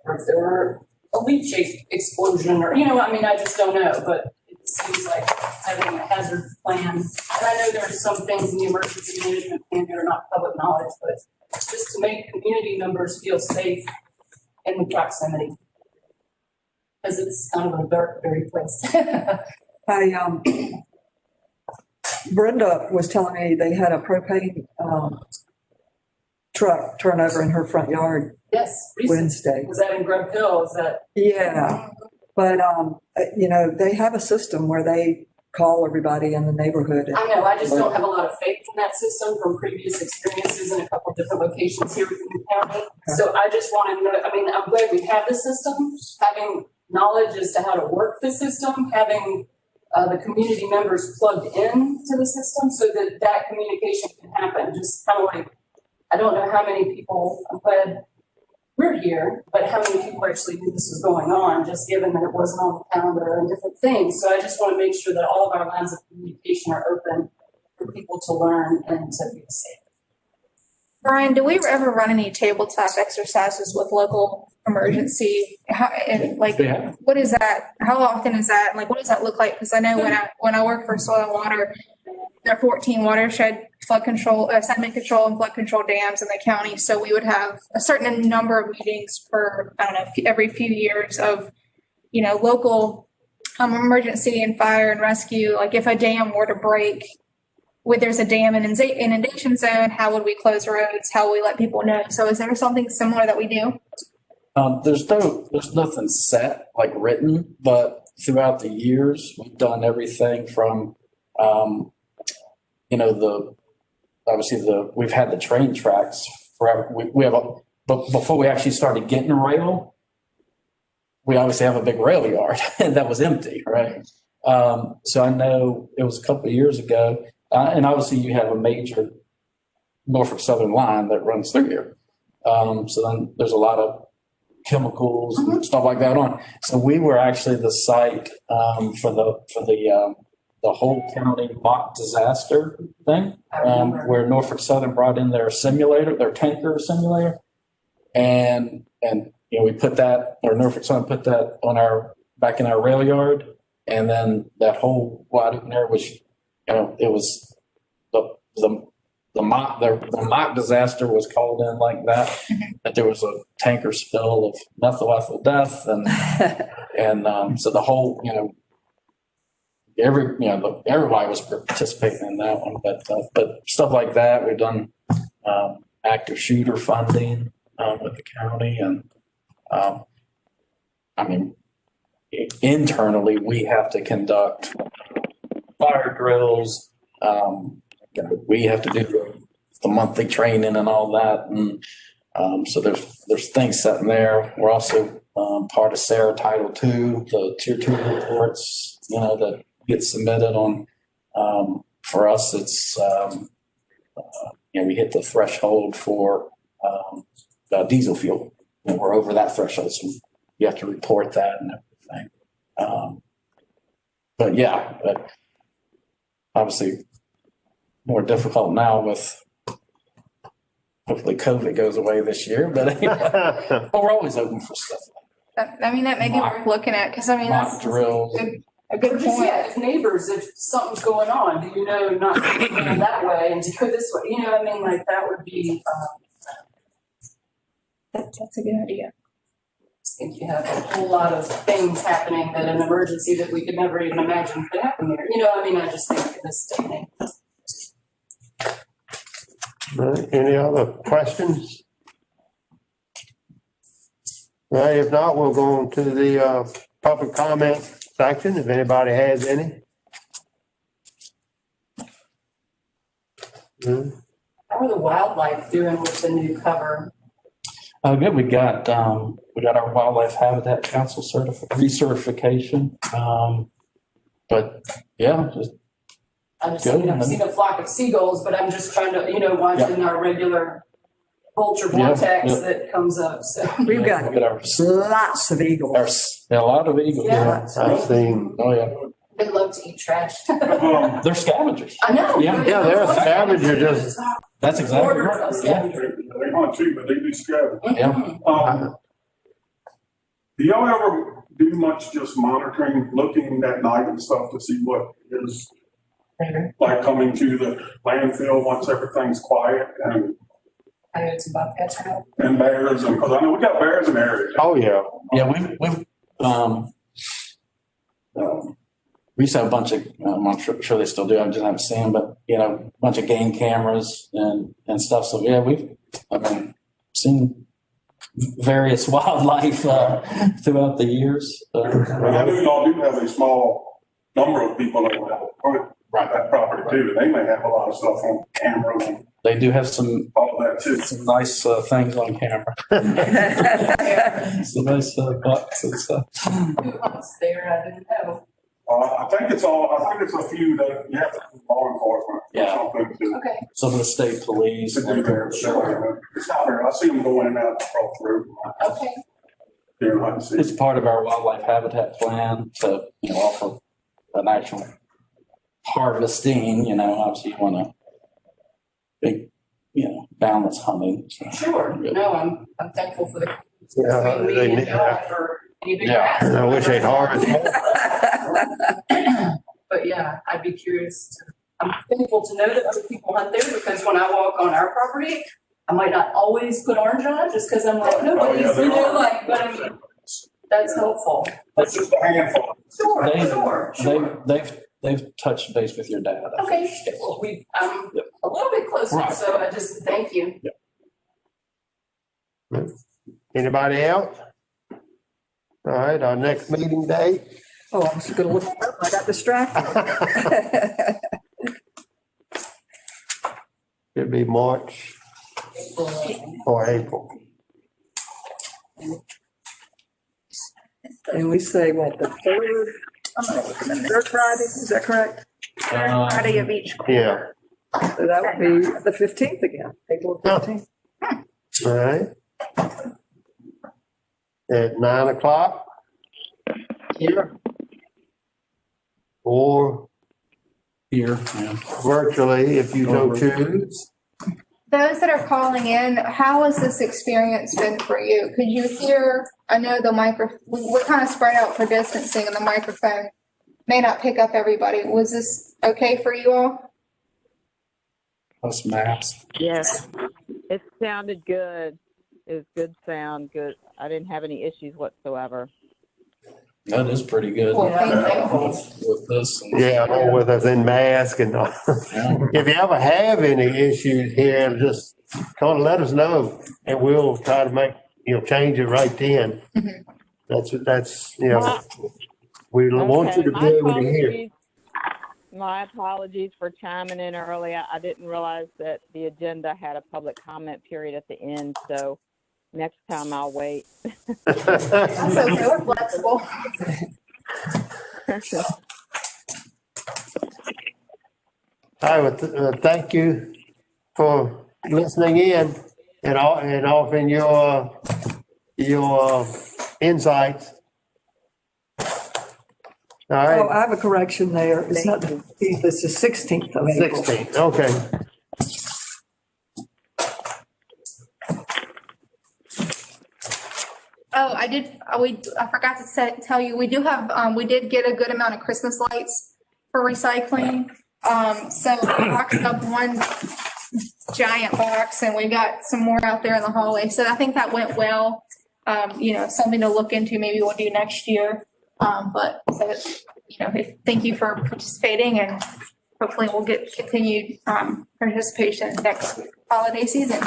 Or if there were a leachate explosion or, I mean, I just don't know, but it seems like having a hazard plan. And I know there are some things in the emergency management plan that are not public knowledge, but just to make community members feel safe in the proximity. Because it's kind of a dark, dirty place. Brenda was telling me they had a propane truck turn over in her front yard Yes, recently. Wednesday. Was that in Grub Hill? Is that? Yeah, but, they have a system where they call everybody in the neighborhood. I know, I just don't have a lot of faith in that system from previous experiences in a couple of different locations here within the county. So I just want to know, I mean, I'm glad we have the system, having knowledge as to how to work the system, having the community members plugged in to the system so that that communication can happen. Just kind of like, I don't know how many people, I'm glad we're here, but how many people actually knew this was going on, just given that it wasn't on the calendar and different things. So I just want to make sure that all of our lines of communication are open for people to learn and to be safe. Brian, do we ever run any tabletop exercises with local emergency? Yeah. What is that? How often is that? Like, what does that look like? Because I know when I work for Soil and Water, there are 14 watershed flood control, sediment control and flood control dams in the county. So we would have a certain number of meetings per, I don't know, every few years of, local emergency and fire and rescue. Like if a dam were to break, there's a dam and inundation zone, how would we close roads? How would we let people know? So is there something similar that we do? There's nothing set, like written, but throughout the years, we've done everything from, we've had the train tracks forever. But before we actually started getting rail, we obviously have a big rail yard that was empty, right? So I know it was a couple of years ago, and obviously you have a major Norfolk Southern line that runs through here. So then there's a lot of chemicals and stuff like that on. So we were actually the site for the whole county mock disaster thing, where Norfolk Southern brought in their simulator, their tanker simulator. And we put that, or Norfolk Southern put that on back in our rail yard. And then that whole wide open area was, it was the mock disaster was called in like that, that there was a tanker spill of methyl ethyl death. And so the whole, everybody was participating in that one, but stuff like that, we've done active shooter funding with the county, and internally we have to conduct fire drills. We have to do the monthly training and all that, and so there's things set in there. We're also part of SARA Title II, the Tier 2 reports, that get submitted on. For us, it's we hit the threshold for diesel fuel, and we're over that threshold, so you have to report that and everything. But obviously more difficult now with hopefully COVID goes away this year, but we're always open for stuff. That may be worth looking at, because Mock that's drills. a good Just, point. if neighbors, if something's going on, do not to go that way and to go this way, that would be, That's a good idea. I think you have a whole lot of things happening that an emergency that we could never even imagine could happen here. I just think in this day and age. Any other questions? Right, if not, we'll go on to the public comment section, if anybody has any. How are the wildlife doing with the new cover? Good. We got our Wildlife Habitat Council recertification. But yeah, I've good. seen a flock of seagulls, but I'm just trying to, watching our regular vulture vortex that comes up. So We've got lots of eagles. a lot of eagles. Yeah. I've seen. Oh yeah. they love to eat trash. They're scavengers. I know. Yeah. Yeah, they're a scavenger, just. That's exactly Order right. of Yeah. scavenger. They want to, but they do scavenge. Yeah. Do y'all ever do much just monitoring, looking at night and stuff to see what is like coming to the landfill once everything's quiet, and Coyotes and bobcats, right? and bears, and, because I know we got bears in the area. Oh, yeah. Yeah, we used to have a bunch of, I'm sure they still do, I just haven't seen them, but, a bunch of game cameras and stuff. So, yeah, we've seen various wildlife throughout the years. And I know y'all do have a small number of people that will Right. that property too, and they may have a lot of stuff on camera and They do have some all that too. nice things on camera. Some nice bucks and stuff. Who else there? I didn't know. I think it's a few that you have to do law enforcement or Yeah. something to Okay. Some of the state police. do there. Sure. It's out there. I see them going in and out across the road. Okay. Here, I can see. It's part of our wildlife habitat plan to, offer an actual harvesting, obviously you want to big, balance hunting. So. Sure. No, I'm thankful for the Yeah, between they me and need- y'all for any big Yeah. grass. I wish they'd harvest more. But yeah, I'd be curious. I'm thankful to know that other people hunt there, because when I walk on our property, I might not always put orange on just because I'm like, nobody's, but I mean, that's helpful. That's just a handful. Sure. They've touched base with your dad. I think. Okay, well, I'm a little bit closer, Right. so I just thank you. Anybody else? All right, our next meeting date. Oh, I was gonna look it up. I got distracted. It'd be March or April. And we say, what, the third Friday, is that correct? Friday of each Yeah, So that would be the 15th again, April 15th. all right. at 9 o'clock here. Or Here, yeah. virtually if you so choose. Those that are calling in, how has this experience been for you? Could you hear, I know we're kind of spread out for distancing and the microphone may not pick up everybody. Was this okay for you all? Plus maps. Yes, it sounded good. It was good sound, good. I didn't have any issues whatsoever. That is pretty good. Well, thank you. With this. Yeah, or with us in mask and all. Yeah. If you ever have any issues here, just kind of let us know and we'll try to change it right then. That's, we want you to be able to hear. My apologies for chiming in early. I didn't realize that the agenda had a public comment period at the end, so next time I'll wait. That's okay, we're flexible. I would thank you for listening in and offering your insights. All Oh, right, I have a correction there. It's not the 15th, it's the 16th of April. 16, okay. Oh, I forgot to tell you, we do have, we did get a good amount of Christmas lights for recycling. So we boxed up one giant box and we got some more out there in the hallway. So I think that went well. Something to look into, maybe we'll do next year. Thank you for participating and hopefully we'll get continued, participation next holiday season.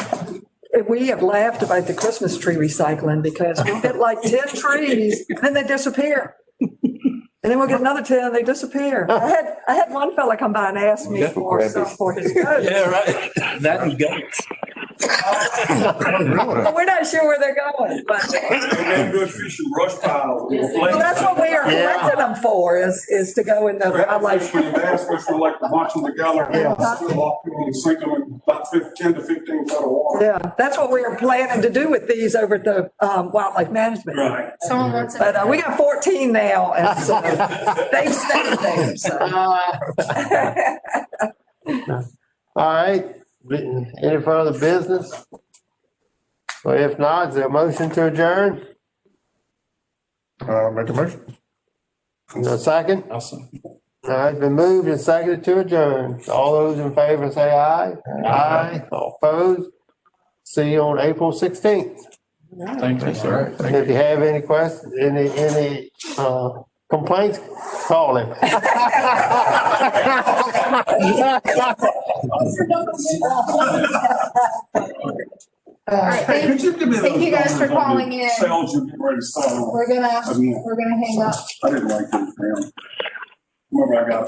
We have laughed about the Christmas tree recycling because we'll get like 10 trees and then they disappear. And then we'll get another 10 and they disappear. I had one fella come by and ask me for some for his goats. Yeah, right. That and goats. But we're not sure where they're going, but. That good fish and brush pile. Well, that's what we are collecting them for, is to go in the wildlife. When the bass fish were like watching together, and sink them in about 10 to 15 foot of water. Yeah, that's what we are planning to do with these over at the wildlife management. Right. Someone wants to. But we got 14 now, and so they've stayed there, so. All right, any further business? Well, if not, is there a motion to adjourn? Make a motion. A second? Awesome. All right, been moved and seconded to adjourn. All those in favor say aye. Aye. All opposed? See you on April 16th. Thank you, sir. If you have any questions, any complaints, call him. All right, Could you give me thank those you guys for numbers on calling the in. Sales you're getting ready to sell. We're gonna hang up. I didn't like those, man. Remember, I got